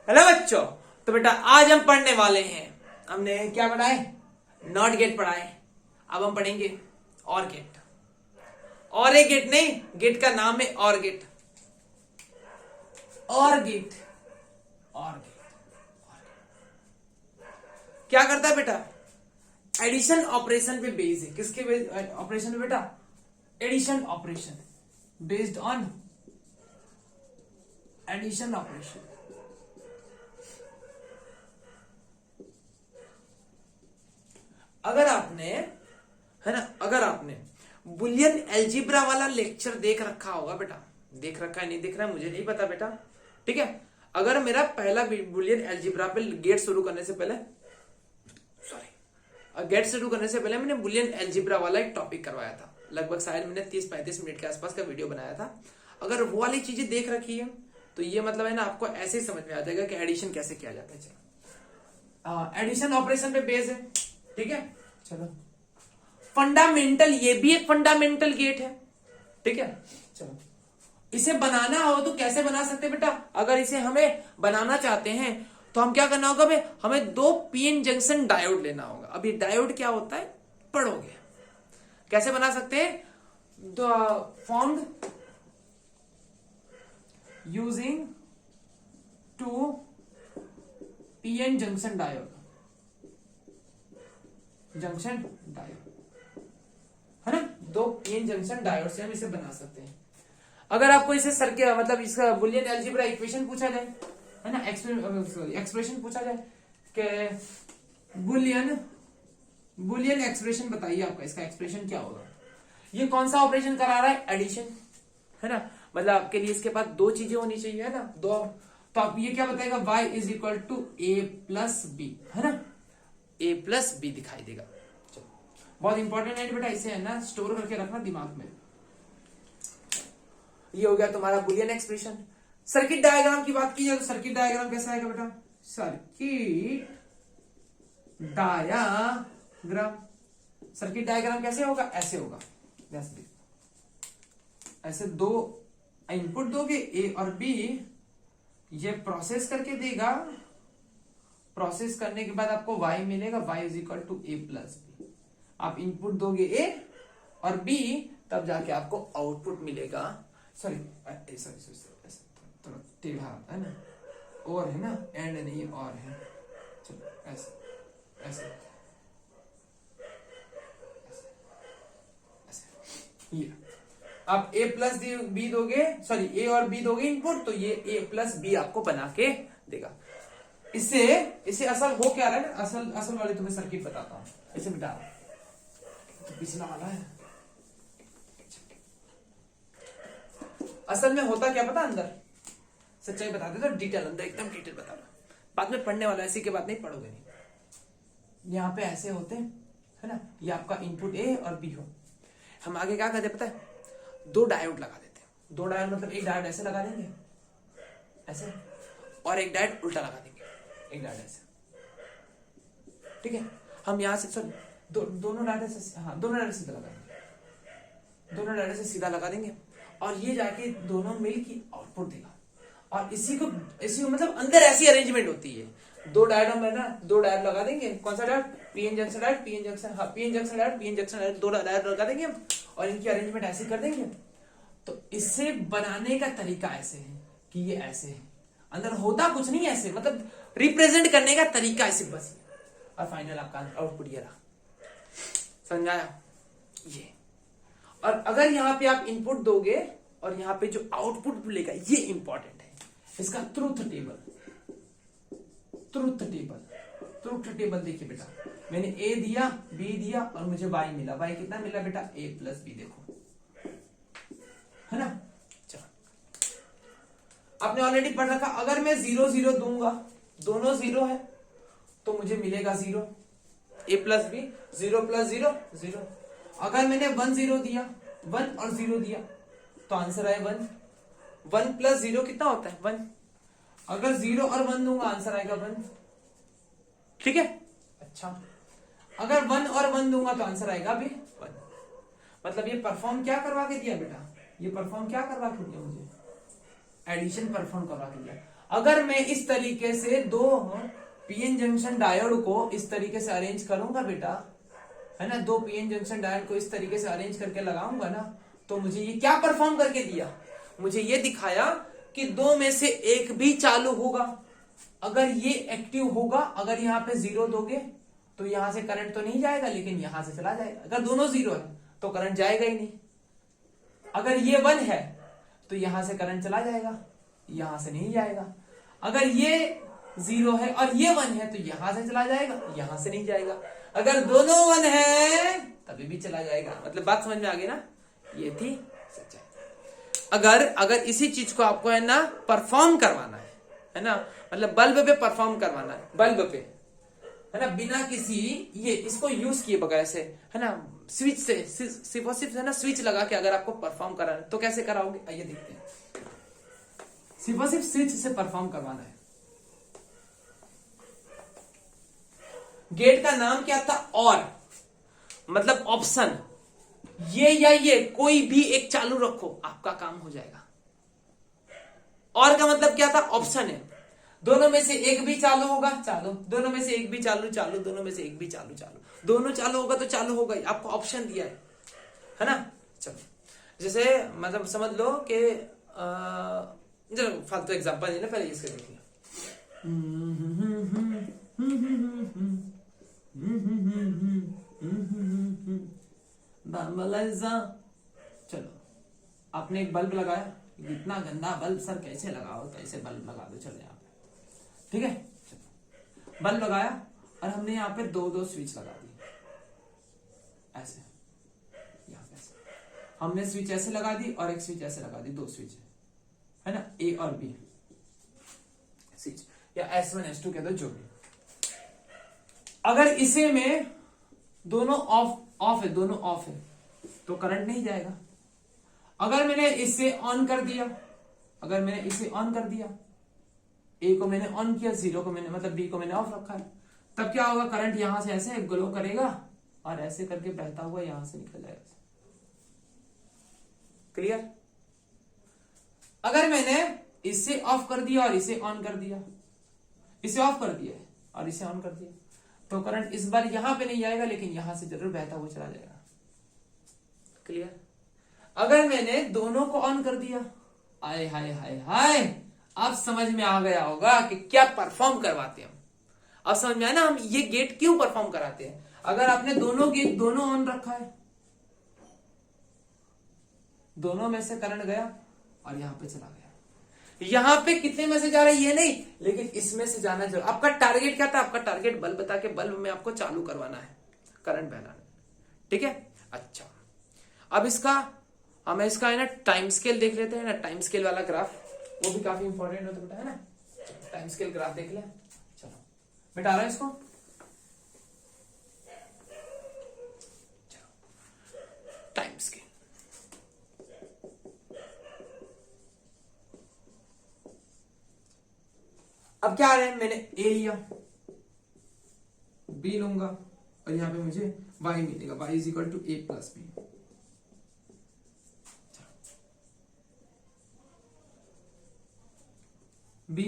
Hello बच्चों, तो बेटा आज हम पढ़ने वाले हैं। हमने क्या पढ़ाए? नॉट गेट पढ़ाए। अब हम पढ़ेंगे और गेट। और एक गेट नहीं, गेट का नाम है और गेट। और गेट, और गेट क्या करता है बेटा? एडिशन ऑपरेशन पे बेस्ड है। किसके बेस्ड ऑपरेशन पे बेटा? Addition operation, based on addition operation. अगर आपने, है ना, अगर आपने बुलियन एल्जीब्रा वाला लेक्चर देख रखा होगा बेटा, देख रखा है नहीं देख रहा है मुझे नहीं पता बेटा, ठीक है। अगर मेरा पहला बुलियन एल्जीब्रा पे गेट शुरू करने से पहले, गेट शुरू करने से पहले मैंने बुलियन एल्जीब्रा वाला एक टॉपिक करवाया था। लगभग शायद मैंने 30-35 मिनट के आसपास का वीडियो बनाया था। अगर वो वाली चीजें देख रखी है तो ये मतलब है ना, आपको ऐसे ही समझ में आ जाएगा कि एडिशन कैसे किया जाता है। चलो, एडिशन ऑपरेशन पे बेस है, ठीक है। चलो, फंडामेंटल, ये भी एक फंडामेंटल गेट है, ठीक है। चलो, इसे बनाना हो तो कैसे बना सकते हैं बेटा? अगर इसे हमें बनाना चाहते हैं तो हम क्या करना होगा? हमें 2 पीएन जंक्शन डायोड लेना होगा। अब ये डायोड क्या होता है पढ़ोगे। कैसे बना सकते हैं? Formed using 2 PN junction diode, junction diode, है ना। 2 पीएन जंक्शन डायोड से हम इसे बना सकते हैं। अगर आपको इसे सर्किट मतलब इसका बुलियन अलजेब्रा इक्वेशन पूछा जाए, है ना, एक्सप्रेशन पूछा जाए कि बुलियन एक्सप्रेशन बताइए आपका, इसका एक्सप्रेशन क्या होगा? ये कौन सा ऑपरेशन करा रहा है? एडिशन, है ना। मतलब आपके लिए इसके पास 2 चीजें होनी चाहिए, है ना, 2। तो आप ये क्या बताएगा? y is equal to a plus B, है ना, a प्लस बी दिखाई देगा। चलो, बहुत इंपॉर्टेंट है बेटा, इसे है ना स्टोर करके रखना दिमाग में। ये हो गया तुम्हारा बुलियन एक्सप्रेशन। सर्किट डायग्राम की बात की जाए तो सर्किट डायग्राम कैसा आएगा बेटा? सर्किट डायग्राम, सर्किट डायग्राम कैसे होगा? ऐसे होगा, ऐसे 2 इनपुट दोगे ए और बी, ये प्रोसेस करके देगा। प्रोसेस करने के बाद आपको y मिलेगा, y is equal to A plus B. आप इनपुट दोगे ए और बी, तब जाके आपको आउटपुट मिलेगा। सॉरी थोड़ा टेढ़ा है ना, और है ना, एंड नहीं और है। चलो, ऐसे ऐसे ऐसे, ये आप a प्लस बी दोगे, सॉरी a और b दोगे इनपुट, तो ये a प्लस बी आपको बना के देगा। इसे असल हो क्या रहा है ना, असल वाले तुम्हें सर्किट बताता हूं। इसे मिटा तो पिछला वाला है। असल में होता क्या पता? अंदर सच्चाई बता दे तो डिटेल, अंदर एकदम डिटेल बता रहा। बाद में पढ़ने वाला, ऐसी के बाद नहीं पढ़ोगे नहीं। यहाँ पे ऐसे होते हैं, है ना, ये आपका इनपुट ए और बी हो। हम आगे क्या करते पता है? 2 डायोड लगा देते हैं। 2 डायोड मतलब एक डायोड ऐसे लगा देंगे, ऐसे, और एक डायोड उल्टा लगा देंगे, एक डायोड ऐसे, ठीक है। हम यहाँ से दोनों डायोड से, हाँ, दोनों डायोड सीधा लगा देंगे, दोनों डायोड से सीधा लगा देंगे, और ये जाके दोनों मिल की आउटपुट देगा। और इसी को मतलब अंदर ऐसी अरेंजमेंट होती है। 2 डायोड में ना 2 डायोड लगा देंगे। कौन सा diode? PN junction diode, PN junction, हाँ, PN junction diode, PN junction diode, 2 diode लगा देंगे हम, और इनकी अरेंजमेंट ऐसे कर देंगे। तो इसे बनाने का तरीका ऐसे है कि ये ऐसे है, अंदर होता कुछ नहीं, ऐसे मतलब रिप्रेजेंट करने का तरीका ऐसे बस, और फाइनल आपका आउटपुट ये रहा। समझाया ये? और अगर यहाँ पे आप इनपुट दोगे और यहाँ पे जो आउटपुट मिलेगा, ये इंपॉर्टेंट है। इसका ट्रूथ टेबल, ट्रूथ टेबल देखिए बेटा, मैंने ए दिया, बी दिया, और मुझे y मिला। y कितना मिला बेटा? a प्लस बी, देखो, है ना। चलो, आपने ऑलरेडी पढ़ रखा। अगर मैं 0 0 दूंगा, दोनों 0 है, तो मुझे मिलेगा 0, a प्लस बी, 0 प्लस 0 0। अगर मैंने 1 0 दिया, 1 और 0 दिया, तो आंसर आए 1। 1 प्लस 0 कितना होता है? 1। अगर 0 और 1 दूंगा, आंसर आएगा 1, ठीक है। अच्छा, अगर 1 और 1 दूंगा तो आंसर आएगा भी 1। मतलब ये परफॉर्म क्या करवा के दिया बेटा? ये परफॉर्म क्या करवा के दिया मुझे? एडिशन परफॉर्म करवा के दिया। अगर मैं इस तरीके से दो पीएन जंक्शन डायोड को इस तरीके से अरेंज करूंगा बेटा, है ना, दो पीएन जंक्शन डायोड को इस तरीके से अरेंज करके लगाऊंगा ना, तो मुझे ये क्या परफॉर्म करके दिया, मुझे ये दिखाया कि दो में से एक भी चालू होगा। अगर ये एक्टिव होगा, अगर यहाँ पे 0 दोगे तो यहां से करंट तो नहीं जाएगा, लेकिन यहां से चला जाएगा। अगर दोनों 0 है तो करंट जाएगा ही नहीं। अगर ये 1 है तो यहां से करंट चला जाएगा, यहां से नहीं जाएगा। अगर ये 0 है और ये 1 है तो यहां से चला जाएगा, यहां से नहीं जाएगा। अगर दोनों 1 है तभी भी चला जाएगा। मतलब बात समझ में आ गई ना, ये थी सच्चाई। अगर इसी चीज को आपको है ना परफॉर्म करवाना है ना, मतलब बल्ब पे परफॉर्म करवाना है, बल्ब पे, है ना, बिना किसी ये इसको यूज किए बगैर ऐसे, है ना, स्विच से सिर्फ और सिर्फ है ना स्विच लगा के अगर आपको परफॉर्म कराना है तो कैसे कराओगे, आइए देखते हैं। सिर्फ और सिर्फ स्विच से परफॉर्म करवाना है। गेट का नाम क्या था, और मतलब ऑप्शन, ये या ये कोई भी एक चालू रखो, आपका काम हो जाएगा। और का मतलब क्या था, ऑप्शन है, दोनों में से एक भी चालू होगा चालू, दोनों में से एक भी चालू चालू, दोनों में से एक भी चालू चालू, दोनों चालू होगा तो चालू होगा ही, आपको ऑप्शन दिया है ना। चलो जैसे मतलब समझ लो कि चलो फालतू एग्जांपल है ना, पहले इसके देखिए। चलो आपने एक बल्ब लगाया, इतना गंदा बल्ब सर कैसे लगाओ, कैसे बल्ब लगा दो, चलो यहाँ पे ठीक है, चलो बल्ब लगाया और हमने यहाँ पे दो स्विच लगा दी, ऐसे यहाँ पे ऐसे हमने स्विच ऐसे लगा दी और एक स्विच ऐसे लगा दी, दो स्विच है ना, ए और बी स्विच, या S1 S2 कह दो जो भी। अगर इसे में दोनों ऑफ है, दोनों ऑफ है तो करंट नहीं जाएगा। अगर मैंने इसे ऑन कर दिया, अगर मैंने इसे ऑन कर दिया, ए को मैंने ऑन किया, 0 को मैंने मतलब बी को मैंने ऑफ रखा है, तब क्या होगा, करंट यहां से ऐसे ग्लो करेगा और ऐसे करके बहता हुआ यहां से निकल जाएगा। क्लियर। अगर मैंने इसे ऑफ कर दिया और इसे ऑन कर दिया, इसे ऑफ कर दिया और इसे ऑन कर दिया, तो करंट इस बार यहां पे नहीं जाएगा, लेकिन यहां से जरूर बहता हुआ चला जाएगा। क्लियर। अगर मैंने दोनों को ऑन कर दिया, आए हाय हाय हाय, अब समझ में आ गया होगा कि क्या परफॉर्म करवाते हैं हम। अब समझ में आया ना हम ये गेट क्यों परफॉर्म कराते हैं। अगर आपने दोनों गेट दोनों ऑन रखा है, दोनों में से करंट गया और यहां पे चला गया, यहां पे कितने में से जा रहा है ये नहीं, लेकिन इसमें से जाना जरूर। आपका टारगेट क्या था, आपका टारगेट बल्ब बता के बल्ब में आपको चालू करवाना है, करंट बहना, ठीक है। अच्छा अब हमें इसका है ना टाइम स्केल देख लेते हैं ना, टाइम स्केल वाला ग्राफ, वो भी काफी इंपॉर्टेंट होता बेटा, है ना। टाइम स्केल ग्राफ देख ले, चलो मिटा रहा है इसको, टाइम स्केल। अब क्या आ रहा है, मैंने ए लिया, बी लूंगा और यहां पे मुझे y मिलेगा, y is equal to A plus B. B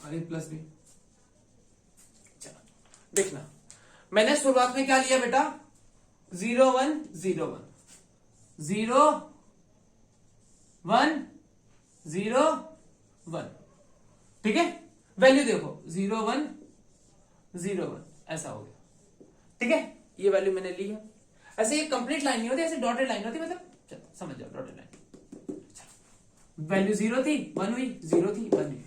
और ए प्लस बी। चलो देखना, मैंने शुरुआत में क्या लिया बेटा, 0 1 0 1 0 1 0 1, ठीक है। वैल्यू देखो 0 1 0 1 ऐसा हो गया, ठीक है। ये वैल्यू मैंने ली है। ऐसे ये कंप्लीट लाइन नहीं होती, ऐसे डॉटेड लाइन होती, मतलब चलो समझ जाओ, डॉटेड लाइन। वैल्यू 0 थी 1 हुई, 0 थी 1 हुई।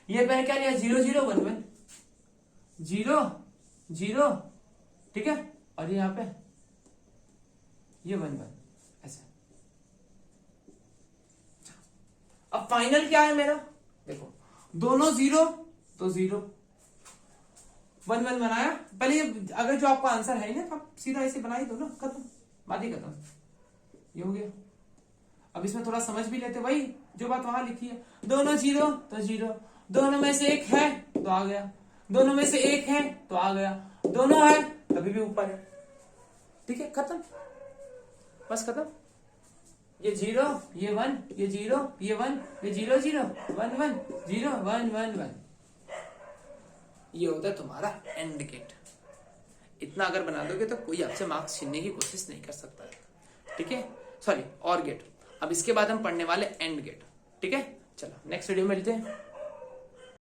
ये मैंने क्या लिया, 0 0 1 1 0 0, ठीक है। और यहां पे ये 1 1 ऐसे। अब फाइनल क्या है मेरा, देखो दोनों 0 तो 0 1 1 बनाया। पहले ये अगर जो आपका आंसर है ना, आप सीधा ऐसे बना ही दो ना, खत्म, बात ही खत्म, ये हो गया। अब इसमें थोड़ा समझ भी लेते भाई, जो बात वहां लिखी है, दोनों 0 तो 0, दोनों में से एक है तो आ गया, दोनों में से एक है तो आ गया, दोनों है तभी भी ऊपर है, ठीक है, खत्म, बस खत्म। ये 0 ये 1 ये 0 ये 1 ये 0 0 1 1 0 1 1 1। ये होता है तुम्हारा एंड गेट। इतना अगर बना दोगे तो कोई आपसे मार्क्स छीनने की कोशिश नहीं कर सकता है। ठीक है, सॉरी और गेट। अब इसके बाद हम पढ़ने वाले एंड गेट। ठीक है, चलो नेक्स्ट वीडियो में मिलते हैं।